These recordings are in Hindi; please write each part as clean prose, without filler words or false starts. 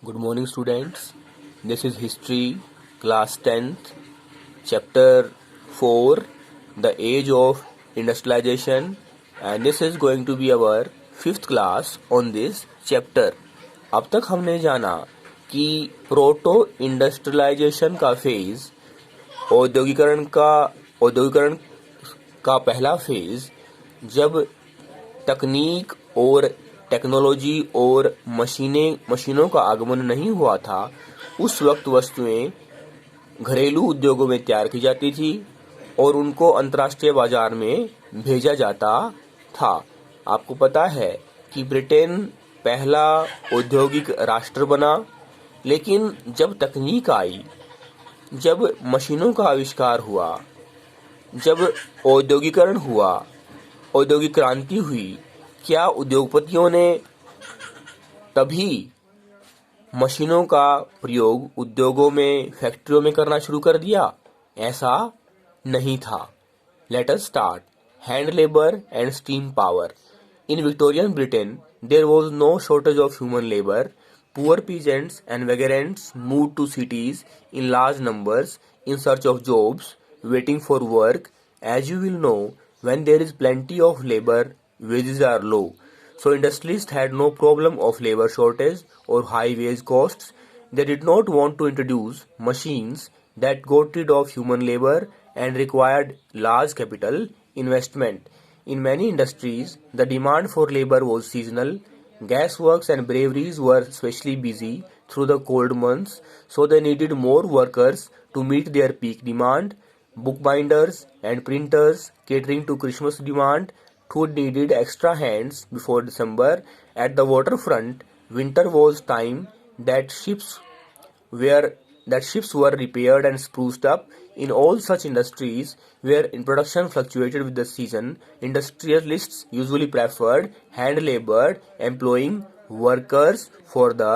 Good morning, students. This is History, Class 10th, Chapter 4, The Age of Industrialization, and this is going to be our 5th class on this chapter. अब तक हमने जाना कि प्रोटो इंडस्ट्रियलाइजेशन का फेज औद्योगिकरण का पहला फेज जब तकनीक और टेक्नोलॉजी और मशीनों का आगमन नहीं हुआ था। उस वक्त वस्तुएं घरेलू उद्योगों में तैयार की जाती थी और उनको अंतर्राष्ट्रीय बाजार में भेजा जाता था। आपको पता है कि ब्रिटेन पहला औद्योगिक राष्ट्र बना, लेकिन जब तकनीक आई, जब मशीनों का आविष्कार हुआ, जब औद्योगिकरण हुआ, औद्योगिक क्रांति हुई, क्या उद्योगपतियों ने तभी मशीनों का प्रयोग उद्योगों में, फैक्ट्रियों में करना शुरू कर दिया? ऐसा नहीं था। Let us start. Hand labour and steam power. In Victorian Britain there was no shortage of human labour. Poor peasants and vagrants moved to cities in large numbers in search of jobs, waiting for work. As you will know, when there is plenty of labor, wages are low. So industrialists had no problem of labor shortage or high wage costs. They did not want to introduce machines that got rid of human labor and required large capital investment. In many industries, the demand for labor was seasonal. Gasworks and breweries were especially busy through the cold months, so they needed more workers to meet their peak demand. Bookbinders and printers catering to Christmas demand who needed extra hands before December. At the waterfront, winter was time that ships were repaired and spruced up. In all such industries where production fluctuated with the season, industrialists usually preferred hand labor, employing workers for the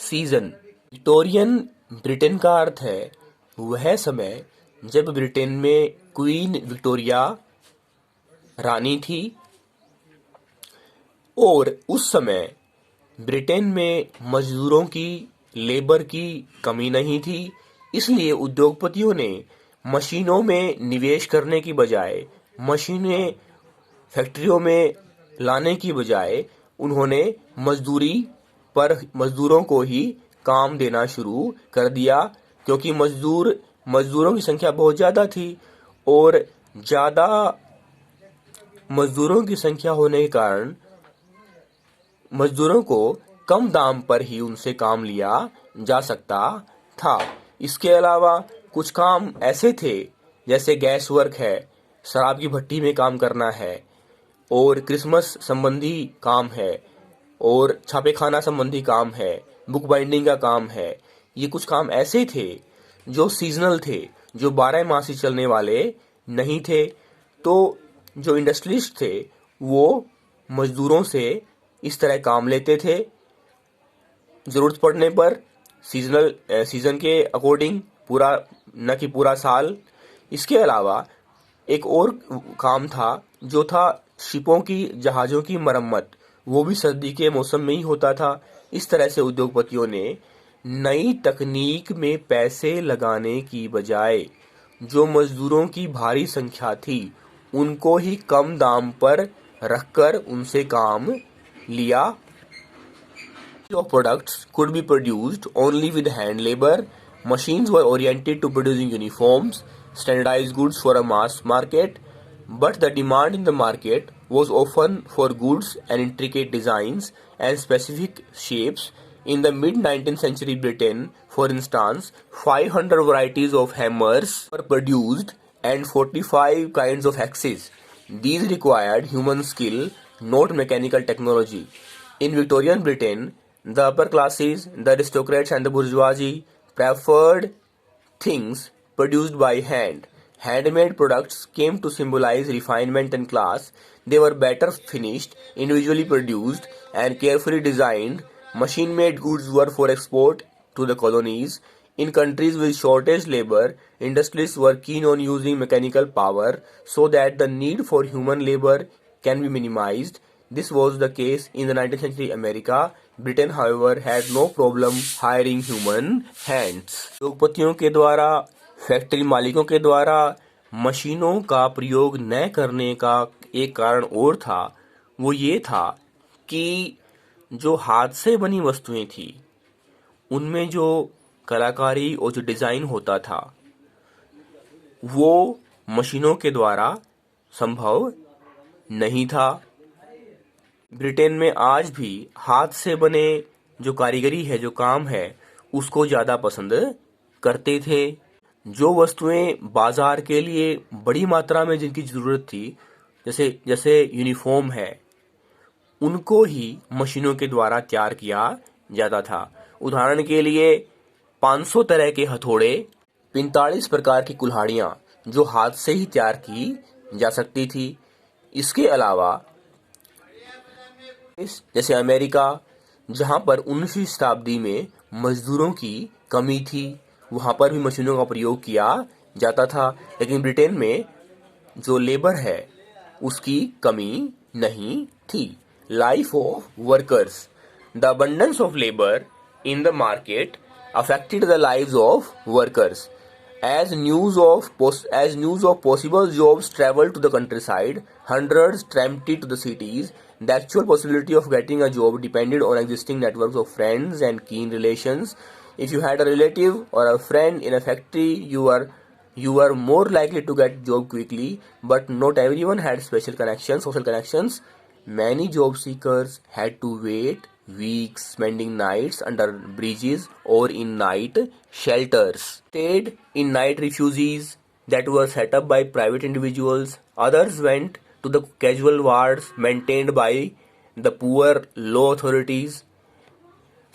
season. Victorian Britain का अर्थ है वह समय जब ब्रिटेन में क्वीन विक्टोरिया रानी थी और उस समय ब्रिटेन में मजदूरों की, लेबर की कमी नहीं थी। इसलिए उद्योगपतियों ने मशीनों में निवेश करने की बजाय, मशीनें फैक्ट्रियों में लाने की बजाय, उन्होंने मजदूरों को ही काम देना शुरू कर दिया, क्योंकि मजदूरों की संख्या बहुत ज्यादा थी और ज्यादा मजदूरों की संख्या होने के कारण मजदूरों को कम दाम पर ही उनसे काम लिया जा सकता था। इसके अलावा कुछ काम ऐसे थे जैसे गैस वर्क है, शराब की भट्टी में काम करना है, और क्रिसमस संबंधी काम है, और छापेखाना संबंधी काम है, बुक बाइंडिंग का काम है। ये कुछ काम ऐसे थे जो सीजनल थे, जो 12 मास ही चलने वाले नहीं थे। तो जो इंडस्ट्रियलिस्ट थे वो मजदूरों से इस तरह काम लेते थे, जरूरत पड़ने पर सीजन के अकॉर्डिंग, न कि पूरा साल। इसके अलावा एक और काम था जो था शिपों की, जहाजों की मरम्मत, वो भी सर्दी के मौसम में ही होता था। इस तरह से उद्योगपतियों ने नई तकनीक में पैसे लगाने की बजाय जो मजदूरों की भारी संख्या थी उनको ही कम दाम पर रखकर उनसे काम लिया। Of products could be produced only with hand labor. Machines were oriented to producing uniforms, standardized goods for a mass market, but the demand in the market was often for goods and intricate designs and specific shapes. In the mid-19th century Britain, for instance, 500 varieties of hammers were produced and 45 kinds of axes. These required human skill, not mechanical technology. In Victorian Britain, the upper classes, the aristocrats and the bourgeoisie preferred things produced by hand. Handmade products came to symbolize refinement and class. They were better finished, individually produced, and carefully designed. Machine-made goods were for export to the colonies. In countries with shortage labor, industrialists were keen on using mechanical power so that the need for human labor can be minimized. This was the case in the 19th century America. Britain, however, had no problem hiring human hands. उद्योगपतियों के द्वारा, फैक्ट्री मालिकों के द्वारा मशीनों का प्रयोग न करने का एक कारण और था। वो ये था कि जो हाथ से बनी वस्तुएं थी उनमें जो कलाकारी और जो डिजाइन होता था वो मशीनों के द्वारा संभव नहीं था। ब्रिटेन में आज भी हाथ से बने जो कारीगरी है, जो काम है, उसको ज्यादा पसंद करते थे। जो वस्तुएं बाजार के लिए बड़ी मात्रा में जिनकी जरूरत थी, जैसे जैसे यूनिफॉर्म है, उनको ही मशीनों के द्वारा तैयार किया जाता था। उदाहरण के लिए 500 तरह के हथौड़े, 45 प्रकार की कुल्हाड़ियां जो हाथ से ही तैयार की जा सकती थी। इसके अलावा जैसे अमेरिका, जहां पर 19वीं शताब्दी में मजदूरों की कमी थी, वहां पर भी मशीनों का प्रयोग किया जाता था। लेकिन ब्रिटेन में जो लेबर है उसकी कमी नहीं थी। Life of workers. The abundance of labour in the market affected the lives of workers. As news of possible jobs traveled to the countryside, hundreds emptied to the cities. The actual possibility of getting a job depended on existing networks of friends and keen relations. If you had a relative or a friend in a factory, you were more likely to get job quickly. But not everyone had social connections. Many job seekers had to wait weeks, spending nights under bridges or in night shelters. Stayed in night refuges that were set up by private individuals. Others went to the casual wards maintained by the poor law authorities.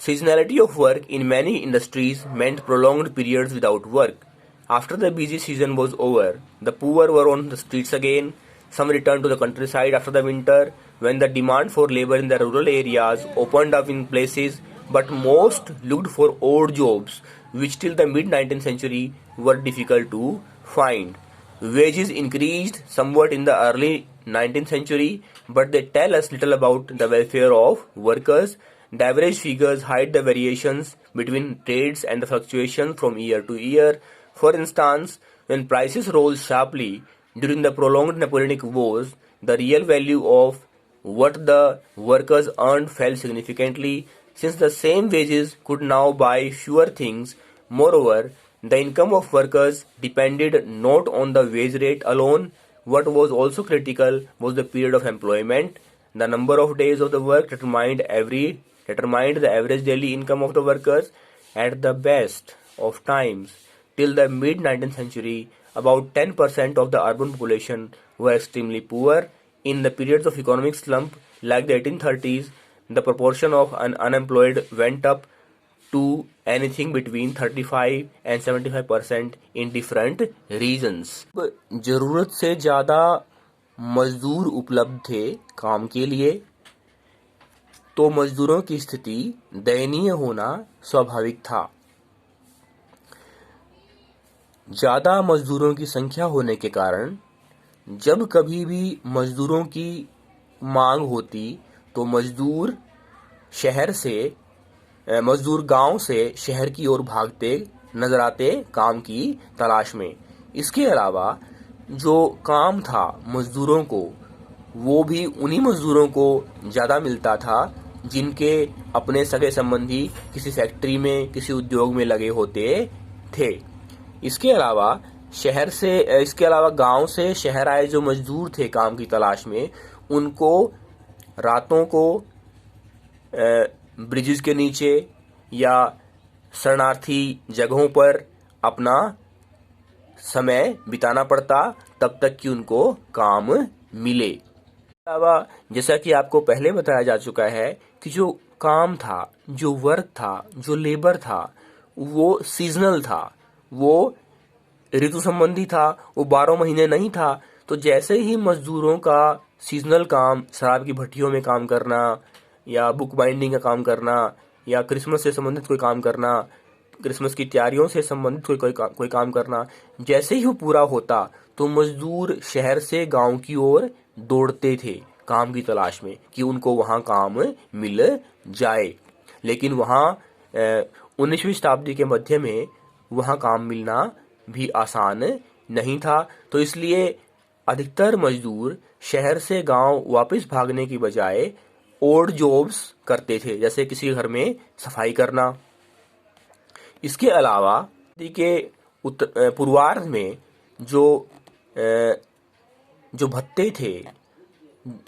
Seasonality of work in many industries meant prolonged periods without work. After the busy season was over, the poor were on the streets again. Some returned to the countryside after the winter, when the demand for labor in the rural areas opened up in places, but most looked for odd jobs, which till the mid-19th century were difficult to find. Wages increased somewhat in the early 19th century, but they tell us little about the welfare of workers. The average figures hide the variations between trades and the fluctuations from year to year. For instance, when prices rose sharply during the prolonged Napoleonic Wars, the real value of what the workers earned fell significantly, since the same wages could now buy fewer things. Moreover, the income of workers depended not on the wage rate alone. What was also critical was the period of employment. The number of days of the work determined the average daily income of the workers. At the best of times, till the mid-19th century, about 10% of the urban population were extremely poor. In the periods of economic slump, like the 1830s, the proportion of unemployed went up to anything between 35 and 75% in different regions. जरूरत से ज़्यादा मजदूर उपलब्ध थे काम के लिए, तो मजदूरों की स्थिति दयनीय होना स्वाभाविक था। ज़्यादा मजदूरों की संख्या होने के कारण जब कभी भी मजदूरों की मांग होती तो मजदूर गांव से शहर की ओर भागते नजर आते काम की तलाश में। इसके अलावा जो काम था मजदूरों को, वो भी उन्हीं मजदूरों को ज़्यादा मिलता था जिनके अपने सगे संबंधी किसी फैक्ट्री में, किसी उद्योग में लगे होते थे। इसके अलावा गांव से शहर आए जो मजदूर थे काम की तलाश में, उनको रातों को ब्रिजेस के नीचे या शरणार्थी जगहों पर अपना समय बिताना पड़ता तब तक कि उनको काम मिले। इसके अलावा जैसा कि आपको पहले बताया जा चुका है कि जो काम था, जो वर्क था, जो लेबर था, वो सीजनल था, वो ऋतु संबंधी था, वो 12 महीने नहीं था। तो जैसे ही मजदूरों का सीजनल काम, शराब की भट्टियों में काम करना या बुक बाइंडिंग का काम करना या क्रिसमस से संबंधित कोई काम करना, क्रिसमस की तैयारियों से संबंधित कोई काम करना, जैसे ही वो पूरा होता तो मजदूर शहर से गांव की ओर दौड़ते थे काम की तलाश में कि उनको वहाँ काम मिल जाए। लेकिन वहाँ 19वीं शताब्दी के मध्य में वहाँ काम मिलना भी आसान नहीं था। तो इसलिए अधिकतर मजदूर शहर से गांव वापस भागने की बजाय ओड जॉब्स करते थे, जैसे किसी घर में सफाई करना। इसके अलावा के पूर्वार्ध में जो भत्ते थे,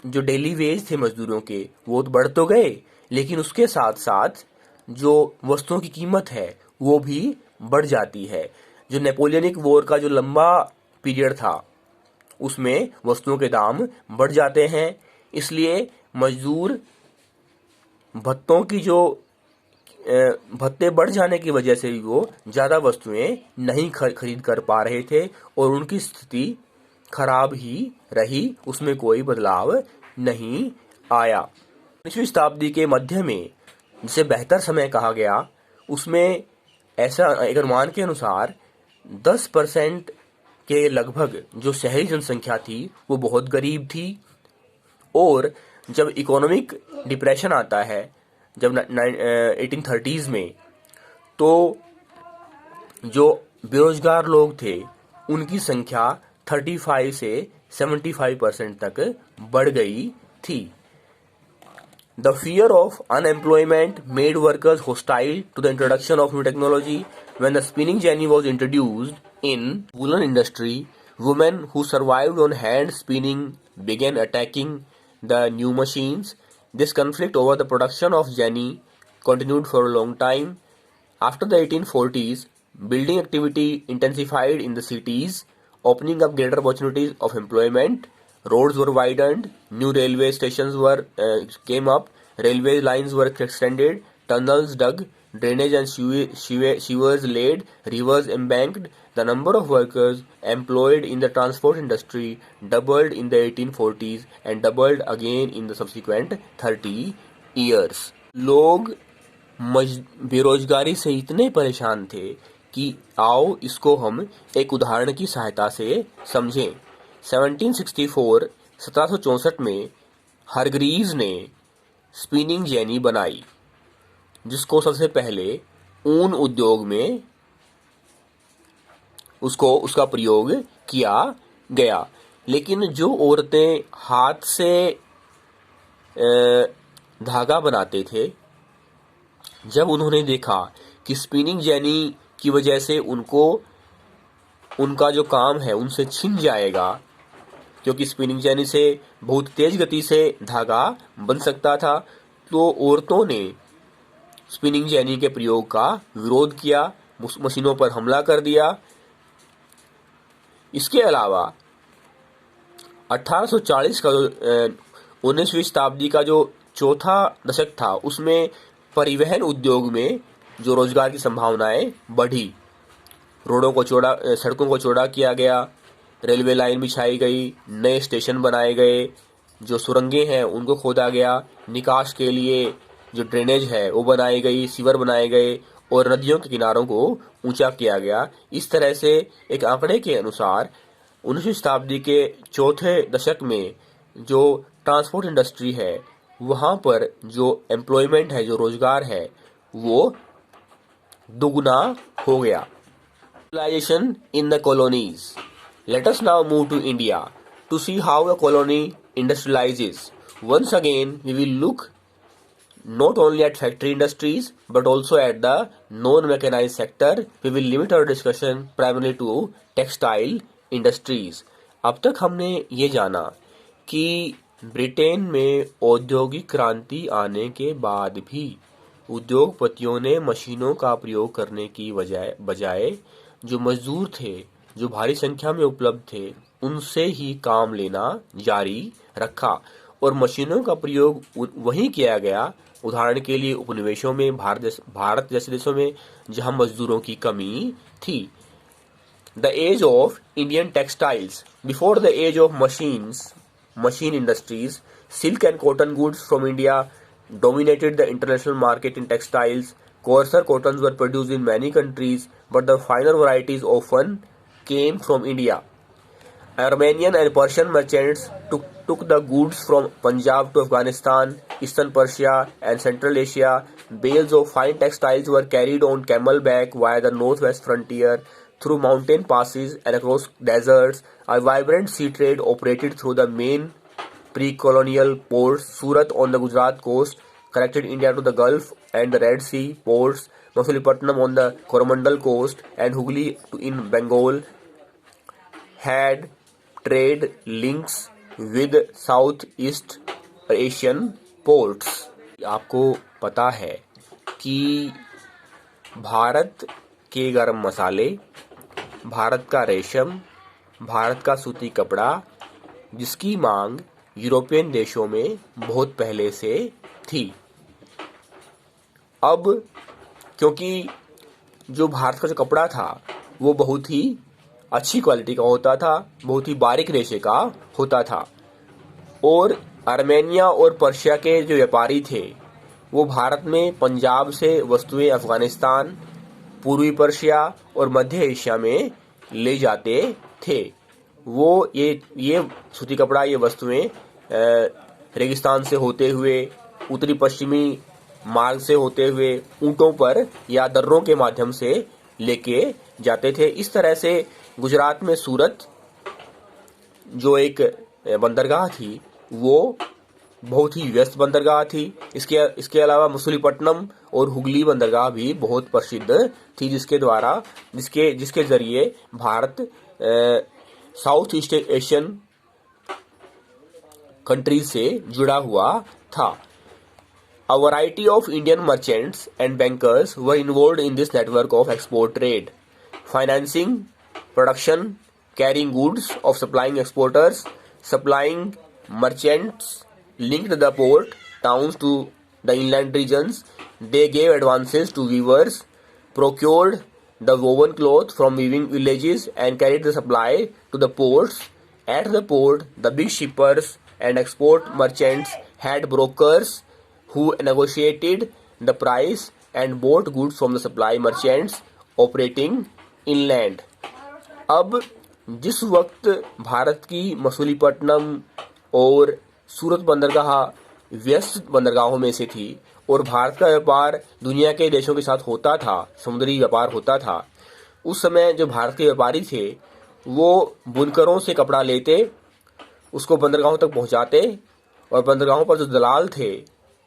जो डेली वेज थे मजदूरों के, वो तो बढ़ तो गए, लेकिन उसके साथ साथ जो वस्तुओं की कीमत है वो भी बढ़ जाती है। जो नेपोलियनिक वॉर का जो लंबा पीरियड था उसमें वस्तुओं के दाम बढ़ जाते हैं। इसलिए मजदूर भत्तों की जो भत्ते बढ़ जाने की वजह से भी वो ज़्यादा वस्तुएं नहीं खरीद कर पा रहे थे और उनकी स्थिति खराब ही रही, उसमें कोई बदलाव नहीं आया। 19वीं शताब्दी के मध्य में जिसे बेहतर समय कहा गया, उसमें ऐसा एक अनुमान के अनुसार 10% के लगभग जो शहरी जनसंख्या थी वो बहुत गरीब थी। और जब इकोनॉमिक डिप्रेशन आता है, जब 1830s में, तो जो बेरोजगार लोग थे उनकी संख्या 35 से 75% तक बढ़ गई थी। The fear of unemployment made workers hostile to the introduction of new technology. When the spinning jenny was introduced in woolen industry, women who survived on hand spinning began attacking the new machines. This conflict over the production of jenny continued for a long time. After the 1840s, building activity intensified in the cities, opening up greater opportunities of employment. Roads were widened, new railway stations came up, railway lines were extended, tunnels dug, drainage and sewers laid, rivers embanked. The number of workers employed in the transport industry doubled in the 1840s and doubled again in the subsequent 30 years. लोग बेरोजगारी से इतने परेशान थे कि आओ इसको हम एक उदाहरण की सहायता से समझें। 1764 में हारग्रीव्स ने स्पिनिंग जेनी बनाई, जिसको सबसे पहले ऊन उद्योग में उसका प्रयोग किया गया। लेकिन जो औरतें हाथ से धागा बनाते थे, जब उन्होंने देखा कि स्पिनिंग जेनी की वजह से उनका जो काम है उनसे छिन जाएगा, क्योंकि स्पिनिंग जेनी से बहुत तेज गति से धागा बन सकता था, तो औरतों ने स्पिनिंग जेनी के प्रयोग का विरोध किया, मशीनों पर हमला कर दिया। इसके अलावा 1840 का 19वीं शताब्दी का जो चौथा दशक था, उसमें परिवहन उद्योग में जो रोजगार की संभावनाएं बढ़ी। सड़कों को चौड़ा किया गया, रेलवे लाइन बिछाई गई, नए स्टेशन बनाए गए, जो सुरंगें हैं उनको खोदा गया, निकास के लिए जो ड्रेनेज है वो बनाई गई, सीवर बनाए गए और नदियों के किनारों को ऊंचा किया गया। इस तरह से एक आंकड़े के अनुसार 19वीं शताब्दी के चौथे दशक में जो ट्रांसपोर्ट इंडस्ट्री है, वहाँ पर जो एम्प्लॉयमेंट है, जो रोजगार है, वो दुगना हो गया। Civilization in the colonies. Let us now move to India to see how a colony industrializes. Once again, we will look not only at factory industries but also at the non-mechanized sector. We will limit our discussion primarily to textile industries. अब तक हमने ये जाना कि ब्रिटेन में औद्योगिक क्रांति आने के बाद भी उद्योगपतियों ने मशीनों का प्रयोग करने की बजाय जो मजदूर थे, जो भारी संख्या में उपलब्ध थे, उनसे ही काम लेना जारी रखा और मशीनों का प्रयोग वहीं किया गया। उदाहरण के लिए उपनिवेशों में, भारत जैसे देशों में जहां मजदूरों की कमी थी। The age of Indian textiles. Before the age of machine industries, silk and cotton goods from India dominated the international market in textiles. Coarser cottons were produced in many countries, but the finer varieties often came from India. Armenian and Persian merchants took the goods from Punjab to Afghanistan, Eastern Persia, and Central Asia. Bales of fine textiles were carried on camelback via the northwest frontier, through mountain passes and across deserts. A vibrant sea trade operated through the main pre-colonial ports. Surat on the Gujarat coast connected India to the Gulf and the Red Sea ports. Masulipatanam on the Coromandel coast and Hooghly in Bengal had trade links with Southeast Asian ports. आपको पता है कि भारत के गरम मसाले, भारत का रेशम, भारत का सूती कपड़ा, जिसकी मांग यूरोपियन देशों में बहुत पहले से थी। अब क्योंकि जो भारत का जो कपड़ा था वो बहुत ही अच्छी क्वालिटी का होता था, बहुत ही बारीक रेशे का होता था, और आर्मेनिया और पर्शिया के जो व्यापारी थे वो भारत में पंजाब से वस्तुएं अफगानिस्तान, पूर्वी पर्शिया और मध्य एशिया में ले जाते थे। वो ये सूती कपड़ा, ये वस्तुएं रेगिस्तान से होते हुए, उत्तरी पश्चिमी मार्ग से होते हुए ऊंटों पर या दर्रों के माध्यम से लेके जाते थे। इस तरह से गुजरात में सूरत जो एक बंदरगाह थी वो बहुत ही व्यस्त बंदरगाह थी। इसके अलावा मसूलीपट्टनम और हुगली बंदरगाह भी बहुत प्रसिद्ध थी, जिसके जरिए Bharat south east Asian countries से जुड़ा हुआ था। A variety of Indian merchants and bankers were involved in this network of export trade, financing production, carrying goods of supplying exporters, supplying merchants, linked the port towns to the inland regions. They gave advances to weavers, procured the woven cloth from weaving villages, and carried the supply to the ports. At the port, the big shippers and export merchants had brokers who negotiated the price and bought goods from the supply merchants operating inland. अब जिस वक्त भारत की मसूलीपट्टनम और सूरत बंदरगाह व्यस्त बंदरगाहों में से थी और भारत का व्यापार दुनिया के देशों के साथ होता था, समुद्री व्यापार होता था, उस समय जो भारत के व्यापारी थे वो बुनकरों से कपड़ा लेते, उसको बंदरगाहों तक पहुंचाते और बंदरगाहों पर जो दलाल थे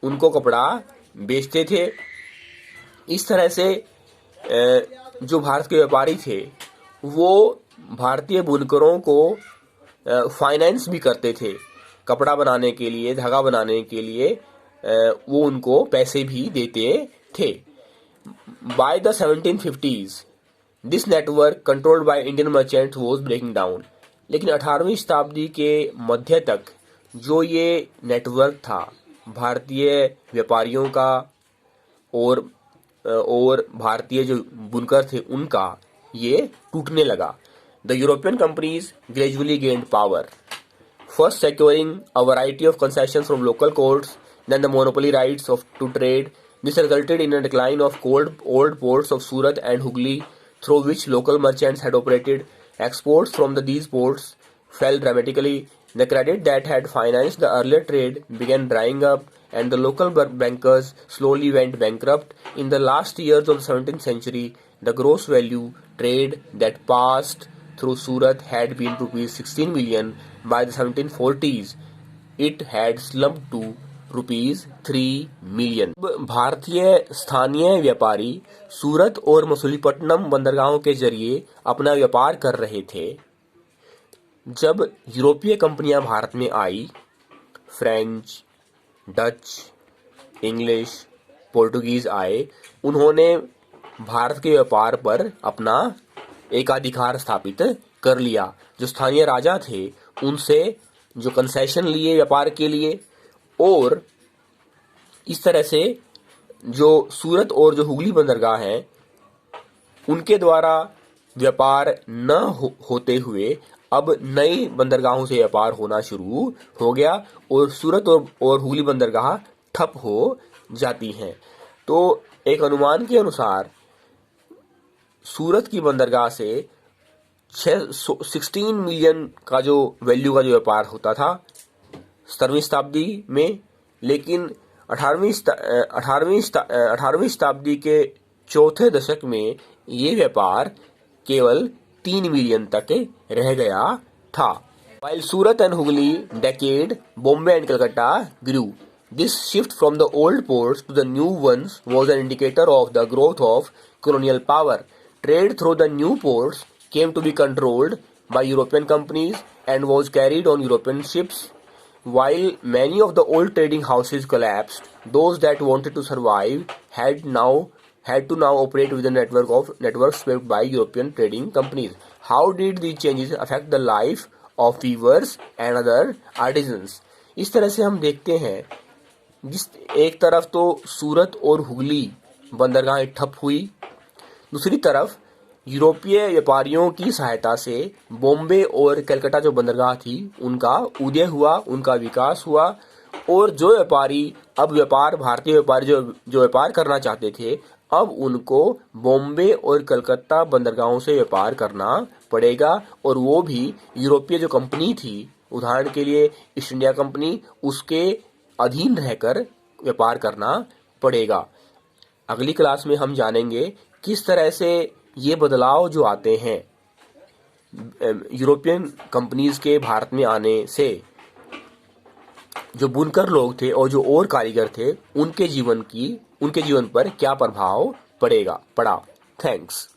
उनको कपड़ा बेचते थे। इस तरह से जो भारत के व्यापारी थे वो भारतीय बुनकरों को फाइनेंस भी करते थे, कपड़ा बनाने के लिए, धागा बनाने के लिए वो उनको पैसे भी देते थे। By the 1750s this network controlled by Indian merchants was breaking down. लेकिन 18वीं शताब्दी के मध्य तक जो ये नेटवर्क था भारतीय व्यापारियों का और भारतीय जो बुनकर थे उनका, ये टूटने लगा। The European companies gradually gained power, first securing a variety of concessions from local courts, then the monopoly rights to trade. This resulted in a decline of old ports of Surat and Hooghly, through which local merchants had operated. Exports from these ports fell dramatically. The credit that had financed the earlier trade began drying up, and the local bankers slowly went bankrupt. In the last years of the 17th century, the gross value trade that passed through Surat had been rupees 16 million. By the 1740s, it had slumped to rupees 3 million. भारतीय स्थानीय व्यापारी सूरत और मसूलीपट्टनम बंदरगाहों के जरिए अपना व्यापार कर रहे थे। जब यूरोपीय कंपनियां भारत में आई, फ्रेंच, डच, इंग्लिश, पोर्टुगीज आए, उन्होंने भारत के व्यापार पर अपना एकाधिकार स्थापित कर लिया। जो स्थानीय राजा थे उनसे जो कंसेशन लिए व्यापार के लिए, और इस तरह से जो सूरत और जो हुगली बंदरगाह हैं उनके द्वारा व्यापार न होते हुए अब नई बंदरगाहों से व्यापार होना शुरू हो गया और सूरत और हुगली बंदरगाह ठप हो जाती हैं। तो एक अनुमान के अनुसार सूरत की बंदरगाह से 16 मिलियन का जो वैल्यू का जो व्यापार होता था 17वीं शताब्दी में, लेकिन 18वीं शताब्दी के चौथे दशक में ये व्यापार केवल 3 मिलियन तक रह गया था। While Surat and Hooghly decayed, Bombay and Calcutta grew. This shift from the old ports to the new ones was an indicator of the growth of colonial power. Trade through the new ports came to be controlled by European companies and was carried on European ships. While many of the old trading houses collapsed, those that wanted to survive had to now operate within networks swept by European trading companies. How did these changes affect the life of weavers and other artisans? इस तरह से हम देखते हैं, जिस एक तरफ तो सूरत और हुगली बंदरगाहें ठप हुई, दूसरी तरफ यूरोपीय व्यापारियों की सहायता से बॉम्बे और कलकत्ता जो बंदरगाह थी उनका उदय हुआ, उनका विकास हुआ, और जो व्यापारी भारतीय व्यापारी जो व्यापार करना चाहते थे, अब उनको बॉम्बे और कलकत्ता बंदरगाहों से व्यापार करना पड़ेगा, और वो भी यूरोपीय जो कंपनी थी, उदाहरण के लिए ईस्ट इंडिया कंपनी, उसके अधीन रहकर व्यापार करना पड़ेगा। अगली क्लास में हम जानेंगे किस तरह से ये बदलाव जो आते हैं यूरोपियन कंपनीज के भारत में आने से, जो बुनकर लोग थे और जो और कारीगर थे उनके जीवन पर क्या प्रभाव पड़ा। थैंक्स।